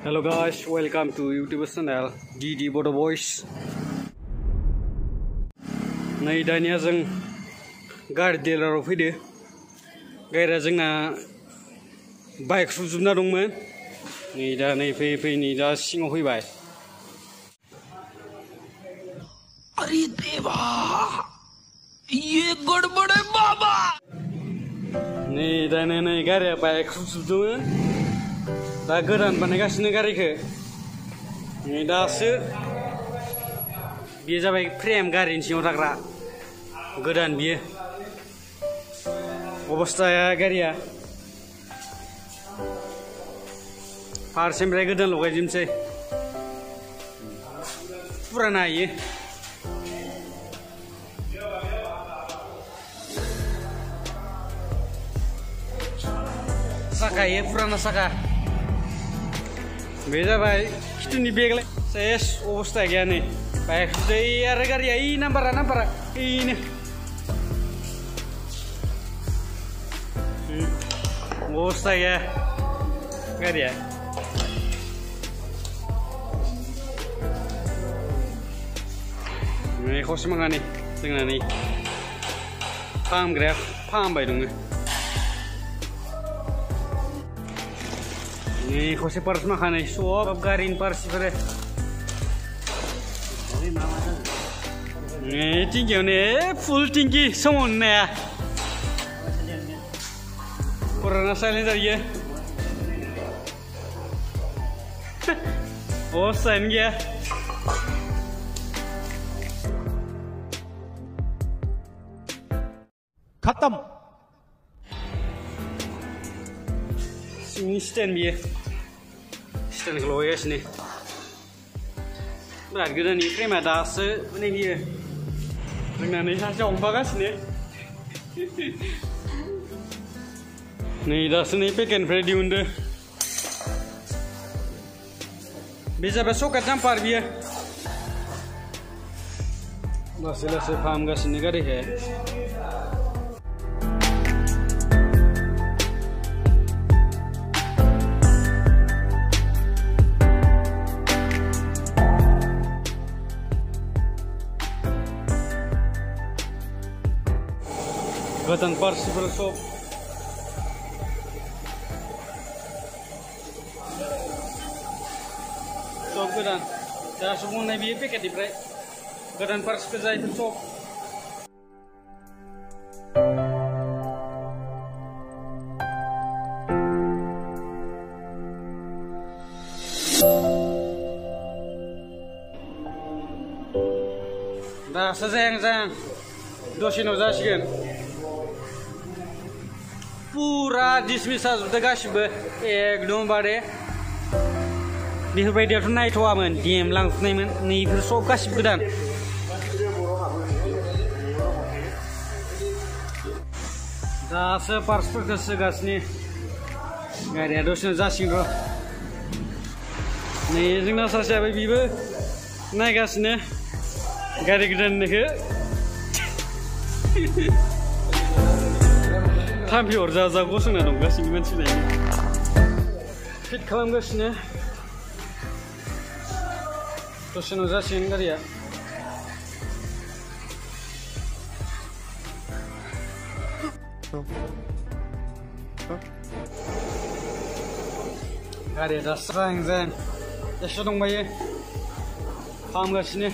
Hello guys, welcome to YouTube channel DD Bodo Boys. Nay दानिया जों गारि डिलाराव फैदो। गारिया जोंना बाइक सुजुबना दंमोन। नै फैयै दा सिङाव फैबाय। अरे देवा, ये गड़बड़ है बाबा। नै गारिया बाइक सुजुबदोंमोन। दा गोदान बानायगासिनो गारिखौ। नै दासो बेयो जाबाय फ्रेम गारिनि सिङाव थाग्रा। गोदान बियो। अबस्थाया गारिया फारसेनिफ्राय गोदान लगायजोबनोसै। फुराना इयो। साखा इयो फुराना साखा। बे जाबाय खिथुनि बेगलाय सेस अबस्था गैया नै बाइक सुदै आरो गारिया इ नाम्बारा इनो अबस्था गैया गारिया। नै खावसे माखानि जोंना नै फाहामग्राया फाहामबाय दङ। नै खावसे पार्स माखानै सब गारिनि पार्स इफोरो। नै टिंकियावनो फुल टिंकि समावनो नाया। पुराना साइलेन्सार इयो। अबस्थायानो गैया। खत्म। सिंनि स्टेन्ड बियो। स्टेन्डखौ लगायगासिनो। बिराद गोदान इ फ्रेमा दासो नै बियो। जोंना नै सासेया हमफागासिनो। नै दासो नै पेकेटनिफ्राय दिहुनदो। बे जाबाय सकेट जाम्पार बियो। लासै लासै फाहामगासिनो गारिखौ। गोदान पार्सफोर सब गोदान दासो बनाय बियो पेकेटनिफ्राय गोदान पार्स गोजा इफोर सब। दासो जायां दसे उनाव जासिगोन। पुरा डिसमिस जाजोबदों गासिबो एकदमबारे। बेफोरबायदियावथ' नायथ'वामोन डिएम लांजोबनायमोन। नै इफोर सब गासिबो गोदान। दासो पार्सफोरखौ सोगासिनो। गारिया दसेनो जासिगोन र'। नै जोंना सासेयाबो बिबो नायगासिनो गारि गोदाननिखौ। थाम्फै अरजा गसंना दं गासिबो मानसि नायनो। फिट खालामगासिनो। दसे उनाव जासिगोन गारिया। गारिया दासो जाहां एसे दंबायो फाहामगासिनो।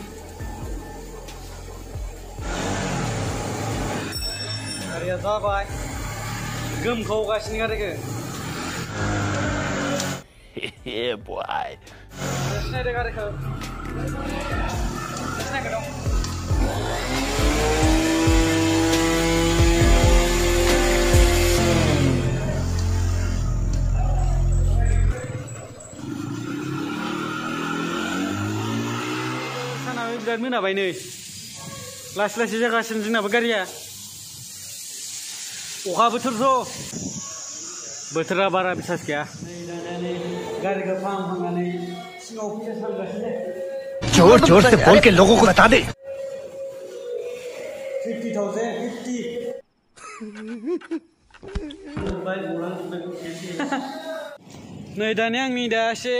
गारिया जाबाय गोमखावगासिनो गारिखौ। Yeah boy. नायदो गारिखौ। नायदो दं। सानाबो बिराद मोनाबाय नै। लासै जागासिनो जोंनाबो गारिया। अखा बोथोरथ'। बोथोरा बारा बिसास गैया। गारिखौ फाहामखांनानै सिङाव फैसा सानगासिनो। जोर से बोल के लोगों को बता दे। 50,000 नै दानिया आंनि दा एसे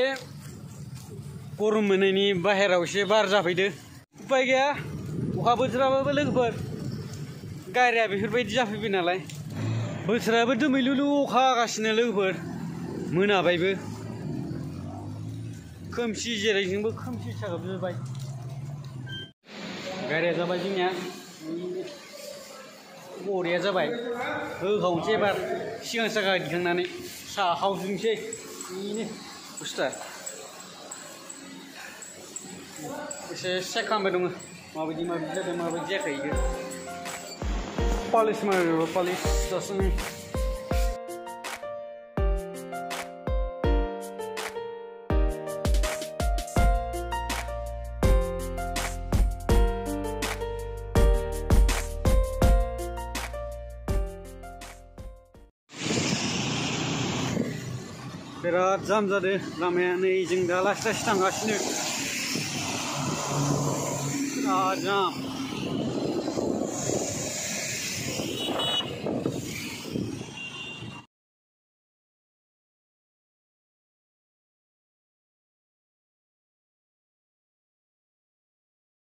गरम मोननायनि बाहेराव एसे बार जाफैदो उपाय गैया अखा बोथोराबो लोगोफोर गारिया बेफोरबायदि जाफैबाय नालाय बोथोराबो दोमैलुलु अखा हागासिनो लोगोफोर मोनाबायबो खोमसि जेरैजोंबो खोमसि साग्लोबजोब्बाय गारिया जाबाय जोंनिया बरिया जाबाय होखावनोसै एबार सिगां साखा दिखांनानै साहा खावजोबनोसै बेनो बुस्थुआ एसे चेक खालामबाय दङ माबायदि जादों माबायदि जायाखै बेखौ पालिस मारिबा पालिस दासो नै बिराद जाम जादों लामाया नै जों दा लासै लासै थांगासिनो बिराद जाम